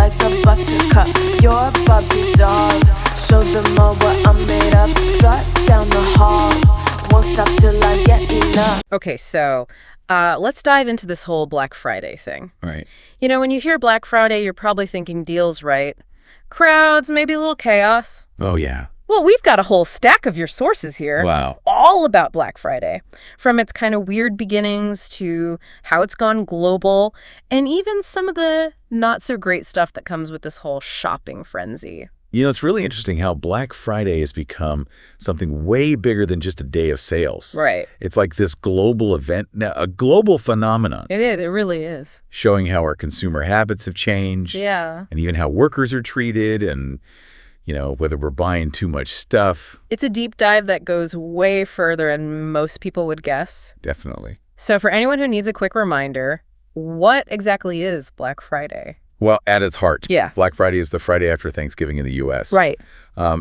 like a buttercup. You're a Barbie doll. Show them all what I'm made of. Strut down the hall. Won't stop till I get enough. Okay, so let's dive into this whole Black Friday thing. Right. You know, when you hear Black Friday, you're probably thinking deals, right? Crowds, maybe a little chaos. Oh, yeah. Well, we've got a whole stack of your sources here. Wow. All about Black Friday. From its kind of weird beginnings to how it's gone global, and even some of the not-so-great stuff that comes with this whole shopping frenzy. You know, it's really interesting how Black Friday has become something way bigger than just a day of sales. Right. It's like this global event, now a global phenomenon. It is. It really is. Showing how our consumer habits have changed. Yeah. And even how workers are treated and, you know, whether we're buying too much stuff. It's a deep dive that goes way further than most people would guess. Definitely. So for anyone who needs a quick reminder, what exactly is Black Friday? Well, at its heart, Yeah. Black Friday is the Friday after Thanksgiving in the U.S. Right.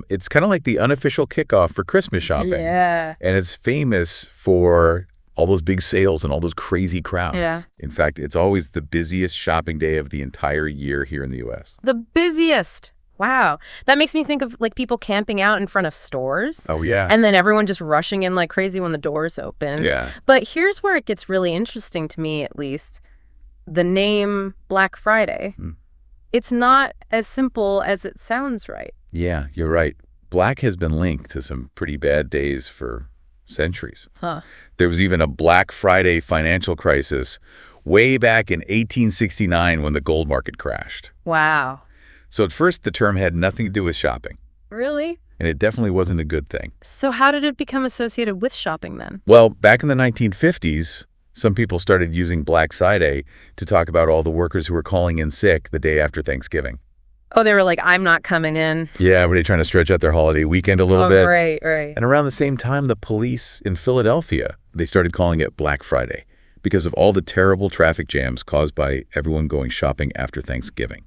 It's kind of like the unofficial kickoff for Christmas shopping. Yeah. And it's famous for all those big sales and all those crazy crowds. Yeah. In fact, it's always the busiest shopping day of the entire year here in the U.S. The busiest. Wow. That makes me think of like people camping out in front of stores. Oh, yeah. And then everyone just rushing in like crazy when the doors open. Yeah. But here's where it gets really interesting to me, at least. The name Black Friday. It's not as simple as it sounds, right? Yeah, you're right. Black has been linked to some pretty bad days for centuries. Huh. There was even a Black Friday financial crisis way back in 1869 when the gold market crashed. Wow. So at first, the term had nothing to do with shopping. Really? And it definitely wasn't a good thing. So how did it become associated with shopping then? Well, back in the 1950s, some people started using Black Friday to talk about all the workers who were calling in sick the day after Thanksgiving. Oh, they were like, I'm not coming in. Yeah, were they trying to stretch out their holiday weekend a little bit? Right, right. And around the same time, the police in Philadelphia, they started calling it Black Friday because of all the terrible traffic jams caused by everyone going shopping after Thanksgiving.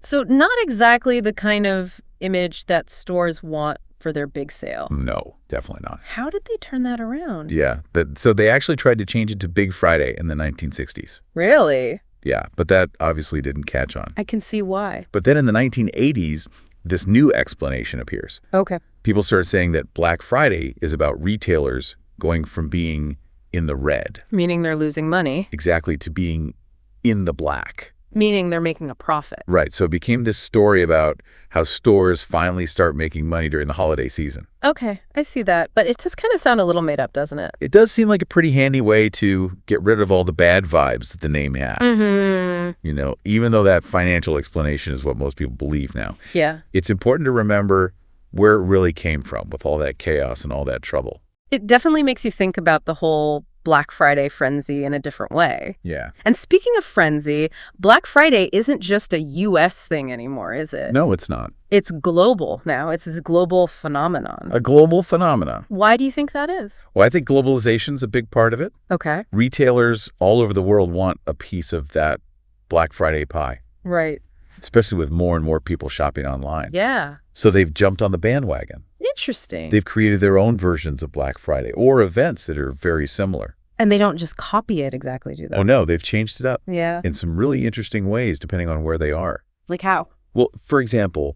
So not exactly the kind of image that stores want for their big sale. No, definitely not. How did they turn that around? Yeah, so they actually tried to change it to Big Friday in the 1960s. Really? Yeah, but that obviously didn't catch on. I can see why. But then in the 1980s, this new explanation appears. Okay. People started saying that Black Friday is about retailers going from being in the red, Meaning they're losing money. exactly, to being in the black. Meaning they're making a profit. Right, so it became this story about how stores finally start making money during the holiday season. Okay, I see that. But it does kind of sound a little made up, doesn't it? It does seem like a pretty handy way to get rid of all the bad vibes that the name had. Mm-hmm. You know, even though that financial explanation is what most people believe now. Yeah. It's important to remember where it really came from with all that chaos and all that trouble. It definitely makes you think about the whole Black Friday frenzy in a different way. Yeah. And speaking of frenzy, Black Friday isn't just a U.S. thing anymore, is it? No, it's not. It's global now. It's this global phenomenon. A global phenomenon. Why do you think that is? Well, I think globalization's a big part of it. Okay. Retailers all over the world want a piece of that Black Friday pie, Right. especially with more and more people shopping online. Yeah. So they've jumped on the bandwagon. Interesting. They've created their own versions of Black Friday or events that are very similar. And they don't just copy it exactly, do they? Oh, no, they've changed it up Yeah. in some really interesting ways depending on where they are. Like how? Well, for example,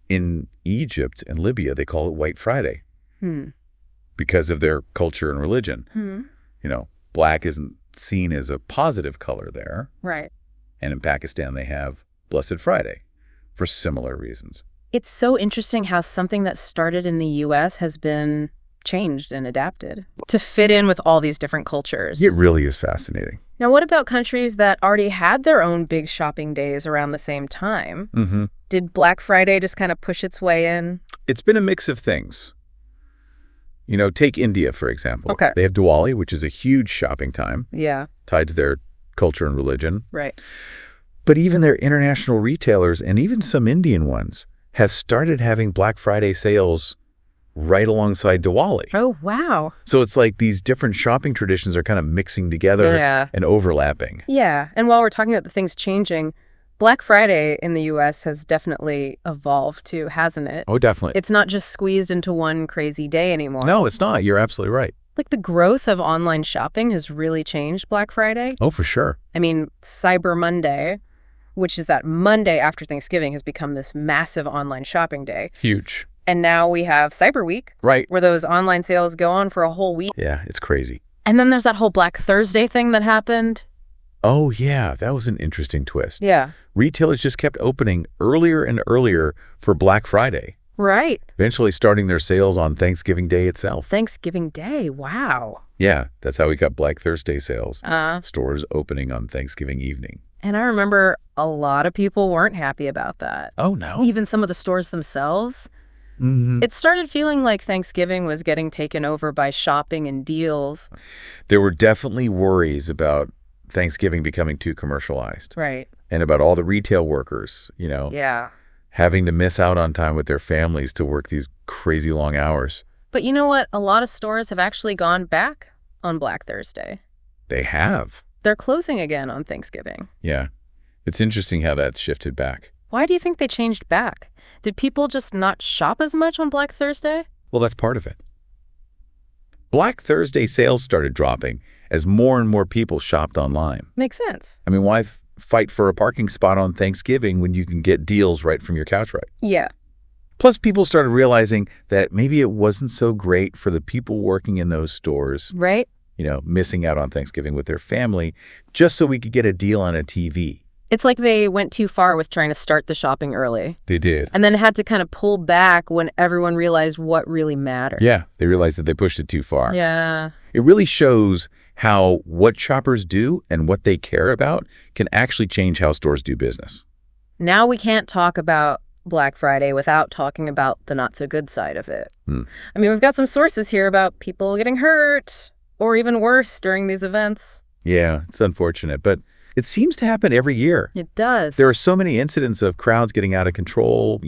in Egypt and Libya, they call it White Friday because of their culture and religion. You know, black isn't seen as a positive color there. Right. And in Pakistan, they have Blessed Friday for similar reasons. It's so interesting how something that started in the U.S. has been changed and adapted to fit in with all these different cultures. It really is fascinating. Now, what about countries that already had their own big shopping days around the same time? Mm-hmm. Did Black Friday just kind of push its way in? It's been a mix of things. You know, take India, for example. Okay. They have Diwali, which is a huge shopping time Yeah. tied to their culture and religion. Right. But even their international retailers, and even some Indian ones, have started having Black Friday sales right alongside Diwali. Oh, wow. So it's like these different shopping traditions are kind of mixing together Yeah. and overlapping. Yeah. And while we're talking about the things changing, Black Friday in the U.S. has definitely evolved too, hasn't it? Oh, definitely. It's not just squeezed into one crazy day anymore. No, it's not. You're absolutely right. Like the growth of online shopping has really changed Black Friday. Oh, for sure. I mean, Cyber Monday which is that Monday after Thanksgiving has become this massive online shopping day. Huge. And now we have Cyber Week, Right. where those online sales go on for a whole week. Yeah, it's crazy. And then there's that whole Black Thursday thing that happened. Oh, yeah, that was an interesting twist. Yeah. Retailers just kept opening earlier and earlier for Black Friday, Right. eventually starting their sales on Thanksgiving Day itself. Thanksgiving Day. Wow. Yeah, that's how we got Black Thursday sales. Uh, Stores opening on Thanksgiving evening. and I remember a lot of people weren't happy about that. Oh, no. Even some of the stores themselves. Mm-hmm. It started feeling like Thanksgiving was getting taken over by shopping and deals. There were definitely worries about Thanksgiving becoming too commercialized. Right. And about all the retail workers, Yeah. having to miss out on time with their families to work these crazy long hours. But you know what? A lot of stores have actually gone back on Black Thursday. They have. They're closing again on Thanksgiving. Yeah. It's interesting how that's shifted back. Why do you think they changed back? Did people just not shop as much on Black Thursday? Well, that's part of it. Black Thursday sales started dropping as more and more people shopped online. Makes sense. I mean, why fight for a parking spot on Thanksgiving when you can get deals right from your couch, right? Yeah. Plus, people started realizing that maybe it wasn't so great for the people working in those stores, Right? missing out on Thanksgiving with their family just so we could get a deal on a TV. It's like they went too far with trying to start the shopping early. They did. And then had to kind of pull back when everyone realized what really mattered. Yeah, they realized that they pushed it too far. Yeah. It really shows how what shoppers do and what they care about can actually change how stores do business. Now we can't talk about Black Friday without talking about the not-so-good side of it. I mean, we've got some sources here about people getting hurt or even worse during these events. Yeah, it's unfortunate, but it seems to happen every year. It does. There are so many incidents of crowds getting out of control,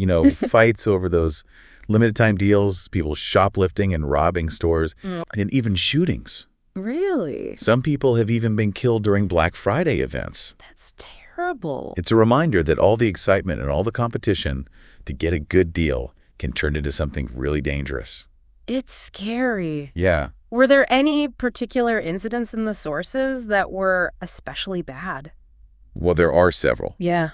fights over those limited time deals, people shoplifting and robbing stores, and even shootings. Really? Some people have even been killed during Black Friday events. That's terrible. It's a reminder that all the excitement and all the competition to get a good deal can turn into something really dangerous. It's scary. Yeah. Were there any particular incidents in the sources that were especially bad? Well, there are several, Yeah.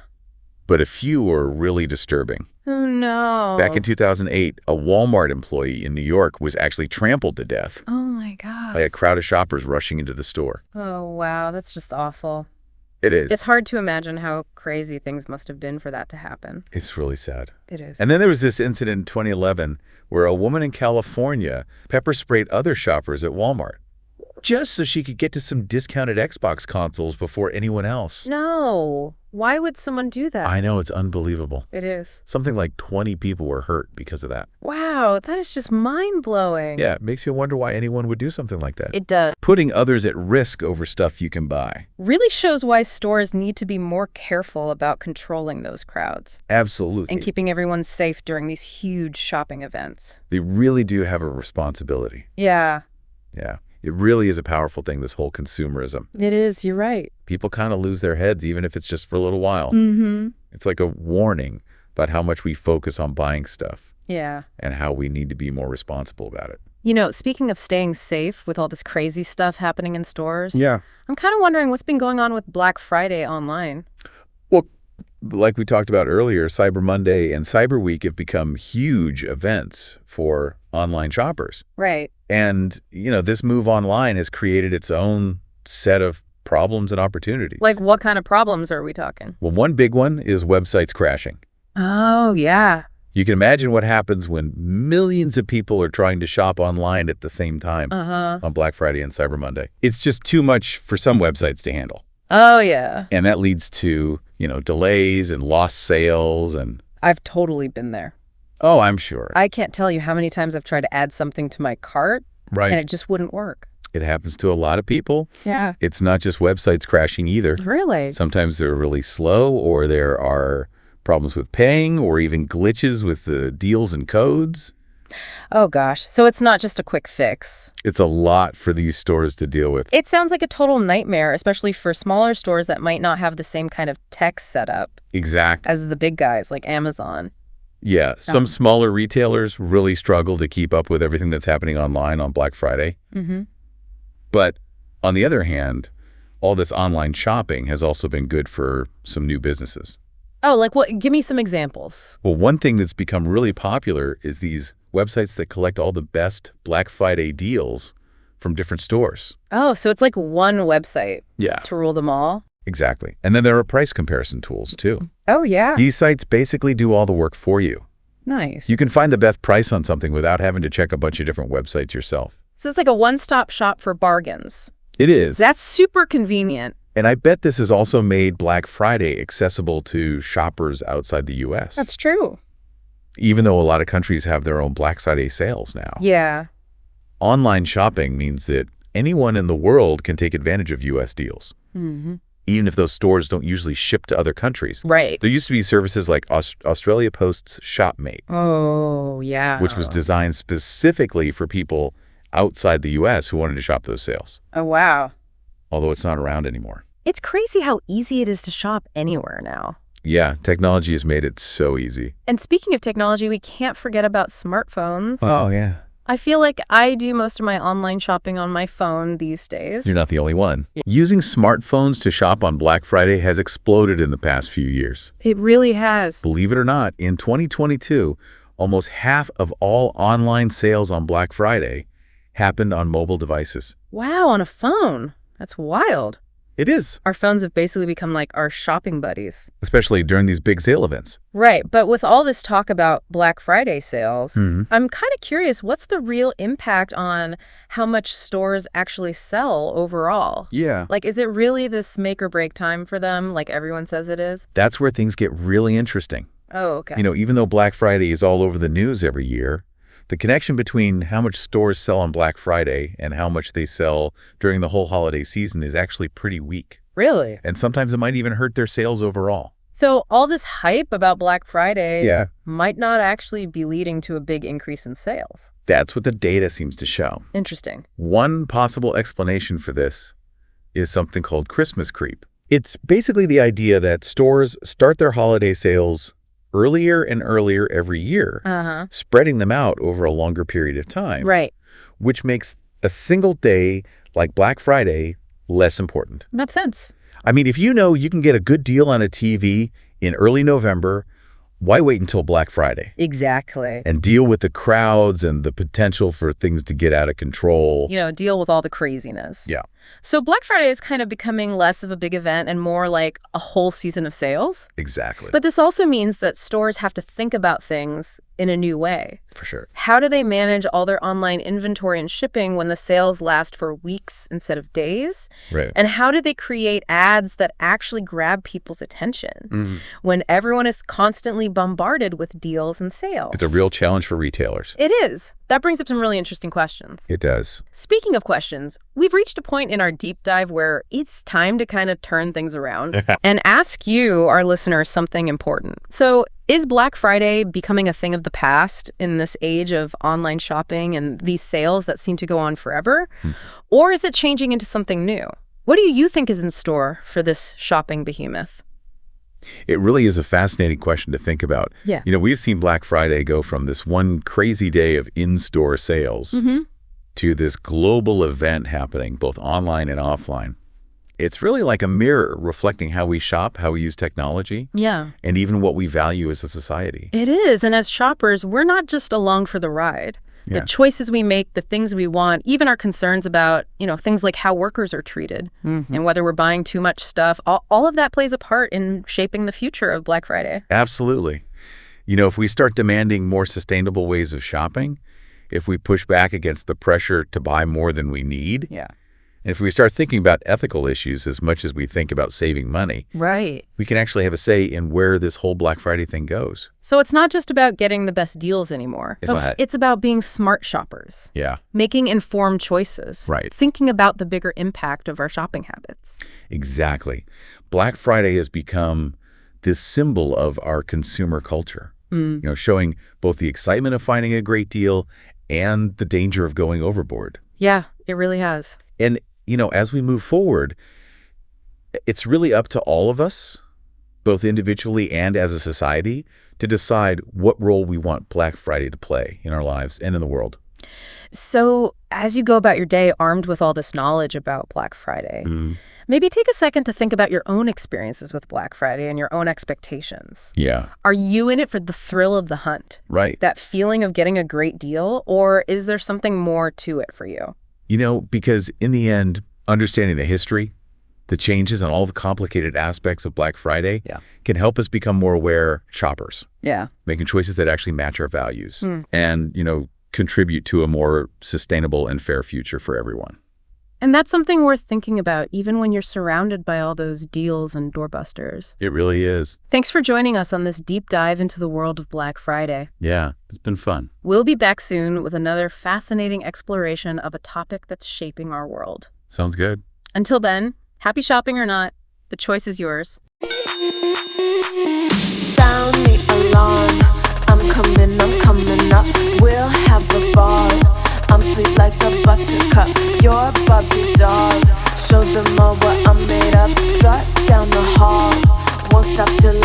but a few are really disturbing. Oh, no. Back in 2008, a Walmart employee in New York was actually trampled to death Oh, my gosh. by a crowd of shoppers rushing into the store. Oh, wow. That's just awful. It is. It's hard to imagine how crazy things must have been for that to happen. It's really sad. It is. And then there was this incident in 2011 where a woman in California pepper sprayed other shoppers at Walmart just so she could get to some discounted Xbox consoles before anyone else. No. Why would someone do that? I know, it's unbelievable. It is. Something like 20 people were hurt because of that. Wow, that is just mind-blowing. Yeah, it makes you wonder why anyone would do something like that. It does. Putting others at risk over stuff you can buy. Really shows why stores need to be more careful about controlling those crowds Absolutely. and keeping everyone safe during these huge shopping events. They really do have a responsibility. Yeah, Yeah. It really is a powerful thing, this whole consumerism. it is. You're right. People kind of lose their heads, even if it's just for a little while. Mm-hmm. It's like a warning about how much we focus on buying stuff Yeah. and how we need to be more responsible about it. Speaking of staying safe with all this crazy stuff happening in stores, Yeah. I'm kind of wondering what's been going on with Black Friday online. Well, like we talked about earlier, Cyber Monday and Cyber Week have become huge events for online shoppers. Right. And, this move online has created its own set of problems and opportunities. Like, what kind of problems are we talking? Well, one big one is websites crashing. Oh, yeah. You can imagine what happens when millions of people are trying to shop online at the same time on Black Friday and Cyber Monday. It's just too much for some websites to handle. Oh, yeah. And that leads to, delays and lost sales and... I've totally been there. Oh, I'm sure. I can't tell you how many times I've tried to add something to my cart, Right. and it just wouldn't work. It happens to a lot of people. Yeah. It's not just websites crashing either. Really? Sometimes they're really slow, or there are problems with paying, or even glitches with the deals and codes. Oh, gosh. So it's not just a quick fix. It's a lot for these stores to deal with. It sounds like a total nightmare, especially for smaller stores that might not have the same kind of tech setup Exactly. as the big guys like Amazon. Yeah, some smaller retailers really struggle to keep up with everything that's happening online on Black Friday. Mm-hmm. But on the other hand, all this online shopping has also been good for some new businesses. Oh, like what? Give me some examples. Well, one thing that's become really popular is these websites that collect all the best Black Friday deals from different stores. Oh, so it's like one website Yeah, to rule them all? exactly. And then there are price comparison tools, too. Oh, yeah. These sites basically do all the work for you. Nice. You can find the best price on something without having to check a bunch of different websites yourself. So it's like a one-stop shop for bargains. It is. That's super convenient. And I bet this has also made Black Friday accessible to shoppers outside the U.S. That's true. Even though a lot of countries have their own Black Friday sales now. Yeah. Online shopping means that anyone in the world can take advantage of U.S. deals, even if those stores don't usually ship to other countries. Right. There used to be services like Australia Post's ShopMate, Oh, yeah. which was designed specifically for people outside the U.S. who wanted to shop those sales, Oh, wow. although it's not around anymore. It's crazy how easy it is to shop anywhere now. Yeah, technology has made it so easy. And speaking of technology, we can't forget about smartphones. Oh, yeah. I feel like I do most of my online shopping on my phone these days. You're not the only one. Using smartphones to shop on Black Friday has exploded in the past few years. It really has. Believe it or not, in 2022, almost half of all online sales on Black Friday happened on mobile devices. Wow, on a phone. That's wild. It is, Our phones have basically become like our shopping buddies. especially during these big sale events. Right, but with all this talk about Black Friday sales, Mhm. I'm kind of curious, what's the real impact on how much stores actually sell overall? Yeah. Like, is it really this make or break time for them, like everyone says it is? That's where things get really interesting. Oh, okay. You know, even though Black Friday is all over the news every year, the connection between how much stores sell on Black Friday and how much they sell during the whole holiday season is actually pretty weak. Really? And sometimes it might even hurt their sales overall. So all this hype about Black Friday Yeah. might not actually be leading to a big increase in sales. That's what the data seems to show. Interesting. One possible explanation for this is something called Christmas creep. It's basically the idea that stores start their holiday sales earlier and earlier every year, Uh-huh. spreading them out over a longer period of time, Right. which makes a single day like Black Friday less important. Makes sense. I mean, if you know you can get a good deal on a TV in early November, why wait until Black Friday Exactly. and deal with the crowds and the potential for things to get out of control? You know, deal with all the craziness. Yeah. So Black Friday is kind of becoming less of a big event and more like a whole season of sales. Exactly. But this also means that stores have to think about things in a new way. For sure. How do they manage all their online inventory and shipping when the sales last for weeks instead of days? Right. And how do they create ads that actually grab people's attention when everyone is constantly bombarded with deals and sales? It's a real challenge for retailers. It is. That brings up some really interesting questions. It does. Speaking of questions, we've reached a point in our deep dive where it's time to kind of turn things around and ask you, our listeners, something important. So, is Black Friday becoming a thing of the past in this age of online shopping and these sales that seem to go on forever? Or is it changing into something new? What do you think is in store for this shopping behemoth? It really is a fascinating question to think about. Yeah. You know, we've seen Black Friday go from this one crazy day of in-store sales to this global event happening both online and offline. It's really like a mirror reflecting how we shop, how we use technology, Yeah. and even what we value as a society. It is. And as shoppers, we're not just along for the ride. Yeah. The choices we make, the things we want, even our concerns about, things like how workers are treated and whether we're buying too much stuff, all of that plays a part in shaping the future of Black Friday. Absolutely. You know, if we start demanding more sustainable ways of shopping, if we push back against the pressure to buy more than we need, Yeah. and if we start thinking about ethical issues as much as we think about saving money, Right. we can actually have a say in where this whole Black Friday thing goes. So it's not just about getting the best deals anymore. It's about being smart shoppers, Yeah, making informed choices, Right. thinking about the bigger impact of our shopping habits. exactly. Black Friday has become this symbol of our consumer culture, you know, showing both the excitement of finding a great deal and the danger of going overboard. Yeah, it really has. And, you know, as we move forward, it's really up to all of us, both individually and as a society, to decide what role we want Black Friday to play in our lives and in the world. So as you go about your day armed with all this knowledge about Black Friday, Maybe take a second to think about your own experiences with Black Friday and your own expectations. Yeah. Are you in it for the thrill of the hunt? Right. That feeling of getting a great deal? Or is there something more to it for you? Because in the end, understanding the history, the changes, and all the complicated aspects of Black Friday can help us become more aware shoppers. Yeah. Making choices that actually match our values and, contribute to a more sustainable and fair future for everyone. And that's something worth thinking about, even when you're surrounded by all those deals and doorbusters. It really is. Thanks for joining us on this deep dive into the world of Black Friday. Yeah, it's been fun. We'll be back soon with another fascinating exploration of a topic that's shaping our world. Sounds good. Until then, happy shopping or not, the choice is yours. Sound the alarm. I'm coming up. We'll have a ball. I'm sweet like a buttercup. You're Barbie doll. Show them all what I'm made of. Strut down the hall. Won't stop till